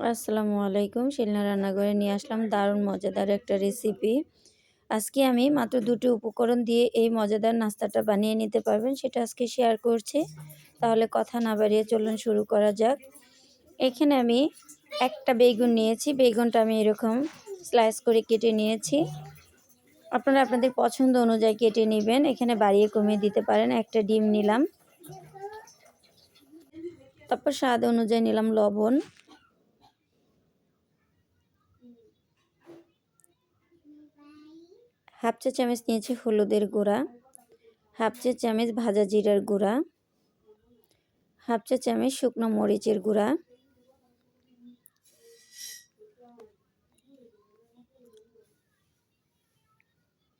আসসালামু আলাইকুম। শিলনা রান্নাঘরে নিয়ে আসলাম দারুণ মজাদার একটা রেসিপি। আজকে আমি মাত্র ২ টি উপকরণ দিয়ে এই মজাদার নাস্তাটা বানিয়ে নিতে পারবেন, সেটা আজকে শেয়ার করছি। তাহলে কথা না বাড়িয়ে চলুন শুরু করা যাক। এখানে আমি একটা বেগুন নিয়েছি। বেগুনটা আমি এরকম স্লাইস করে কেটে নিয়েছি। আপনারা আপনাদের পছন্দ অনুযায়ী কেটে নিবেন। এখানে বাড়িয়ে কমিয়ে দিতে পারেন। একটা ডিম নিলাম। তারপর স্বাদ অনুযায়ী নিলাম লবণ। হাফ চা চামচ নিয়েছি হলুদের গুঁড়া, হাফ চা চামচ ভাজা জিরার গুঁড়া, হাফ চা চামচ শুকনো মরিচের গুঁড়া,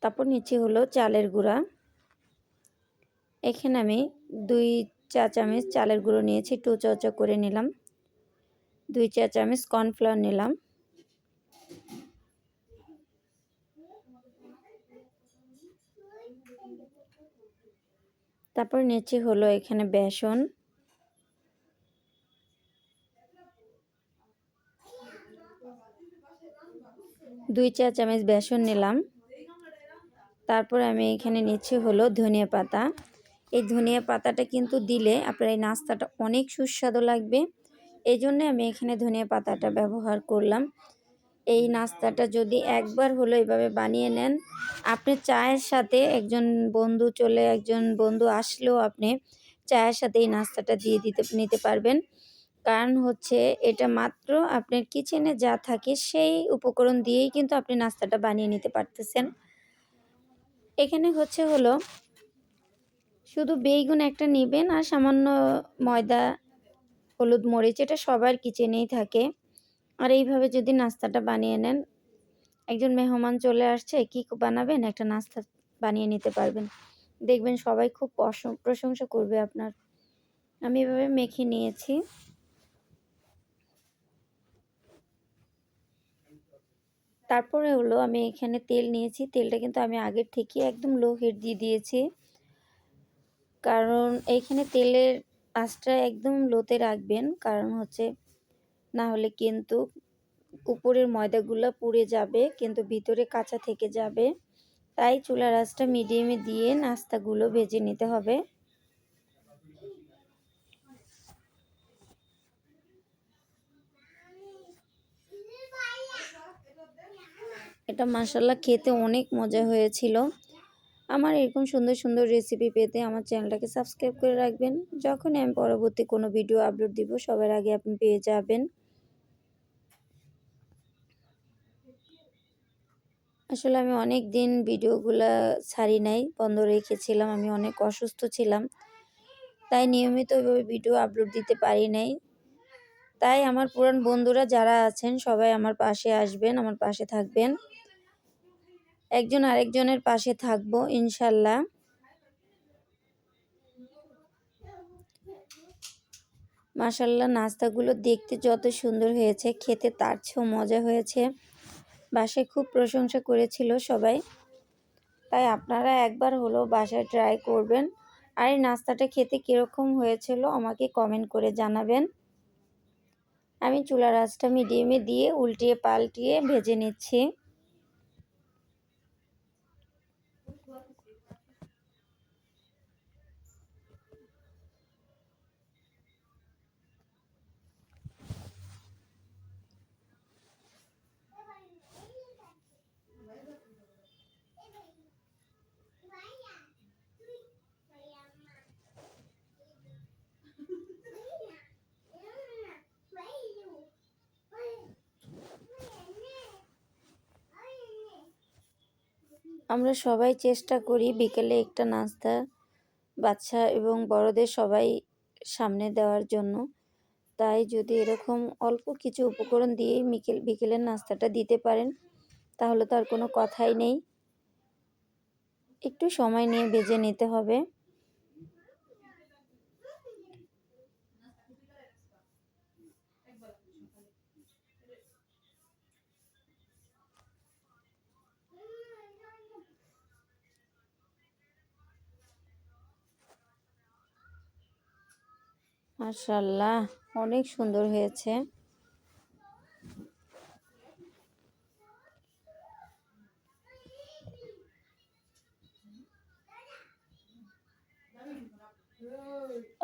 তারপর নিচে হলো চালের গুঁড়া। এখানে আমি 2 চা চামচ চালের গুঁড়ো নিয়েছি, একটু চর্চা করে নিলাম। 2 চা চামচ কর্নফ্লাওয়ার নিলাম। তারপর নিচে হলো এখানে বেসন, 2 চা চামচ বেসন নিলাম। তারপর আমি এখানে নিচ্ছি হলো ধনিয়া পাতা। এই ধনিয়া পাতাটা কিন্তু দিলে আপনার এই নাস্তাটা অনেক সুস্বাদু লাগবে। এই জন্যে আমি এখানে ধনিয়া পাতাটা ব্যবহার করলাম। এই নাস্তাটা যদি একবার হলো এভাবে বানিয়ে নেন, আপনি চায়ের সাথে একজন বন্ধু আসলেও আপনি চায়ের সাথে এই নাস্তাটা দিয়ে নিতে পারবেন। কারণ হচ্ছে এটা মাত্র আপনার কিচেনে যা থাকে সেই উপকরণ দিয়েই কিন্তু আপনি নাস্তাটা বানিয়ে নিতে পারতেছেন। এখানে হলো শুধু বেগুন একটা নিবেন আর সামান্য ময়দা, হলুদ, মরিচ, এটা সবার কিচেনেই থাকে। আর এইভাবে যদি নাস্তাটা বানিয়ে নেন, একজন মেহমান চলে আসছে, কি বানাবেন? একটা নাস্তা বানিয়ে নিতে পারবেন। দেখবেন সবাই খুব প্রশংসা করবে আপনার। আমি এভাবে মেখে নিয়েছি। তারপরে হলো আমি এখানে তেল নিয়েছি। তেলটা কিন্তু আমি আগের থেকে একদম লো হিট দিয়ে দিয়েছি। কারণ এইখানে তেলের আঁচটা একদম লোতে রাখবেন। কারণ হচ্ছে না হলে কিন্তু উপরের ময়দাগুলা পুড়ে যাবে, কিন্তু ভিতরে কাঁচা থেকে যাবে। তাই চুলার আঁচটা মিডিয়ামে দিয়ে নাস্তাগুলো ভেজে নিতে হবে। এটা মাশাআল্লাহ খেতে অনেক মজা হয়েছিল। আমার এরকম সুন্দর সুন্দর রেসিপি পেতে আমার চ্যানেলটাকে সাবস্ক্রাইব করে রাখবেন। যখনই আমি পরবর্তী কোনো ভিডিও আপলোড দিব, সবার আগে আপনি পেয়ে যাবেন। আসলে আমি অনেক দিন ভিডিওগুলা ছাড়ি নাই, বন্ধ রেখেছিলাম। আমি অনেক অসুস্থ ছিলাম, তাই নিয়মিত ওইভাবে ভিডিও আপলোড দিতে পারি নাই। তাই আমার পুরান বন্ধুরা যারা আছেন সবাই আমার পাশে আসবেন, আমার পাশে থাকবেন। একজন আরেকজনের পাশে থাকবো ইনশাল্লাহ। মাশাআল্লাহ নাস্তাগুলো দেখতে যত সুন্দর হয়েছে, খেতে তার চেয়েও মজা হয়েছে। বাসায় খুব প্রশংসা করেছিল সবাই। তাই আপনারা একবার হলো বাসায় ট্রাই করবেন। আর এই নাস্তাটা খেতে কীরকম হয়েছিল আমাকে কমেন্ট করে জানাবেন। আমি চুলার আঁচটা মিডিয়ামে দিয়ে উল্টিয়ে পাল্টিয়ে ভেজে নিচ্ছি। আমরা সবাই চেষ্টা করি বিকেলে একটা নাস্তা বাচ্চা এবং বড়দের সবাই সামনে দেওয়ার জন্য। তাই যদি এরকম অল্প কিছু উপকরণ দিয়েই বিকেলের নাস্তাটা দিতে পারেন, তাহলে তো আর কোনো কথাই নেই। একটু সময় নিয়ে ভেজে নিতে হবে। মাশাআল্লাহ অনেক সুন্দর হয়েছে।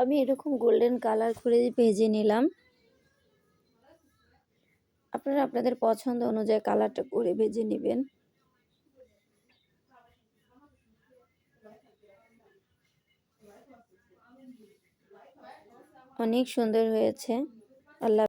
আমি এরকম গোল্ডেন কালার করে ভেজে নিলাম। আপনারা আপনাদের পছন্দ অনুযায়ী কালারটা করে ভেজে নেবেন। অনেক সুন্দর হয়েছে। আল্লাহ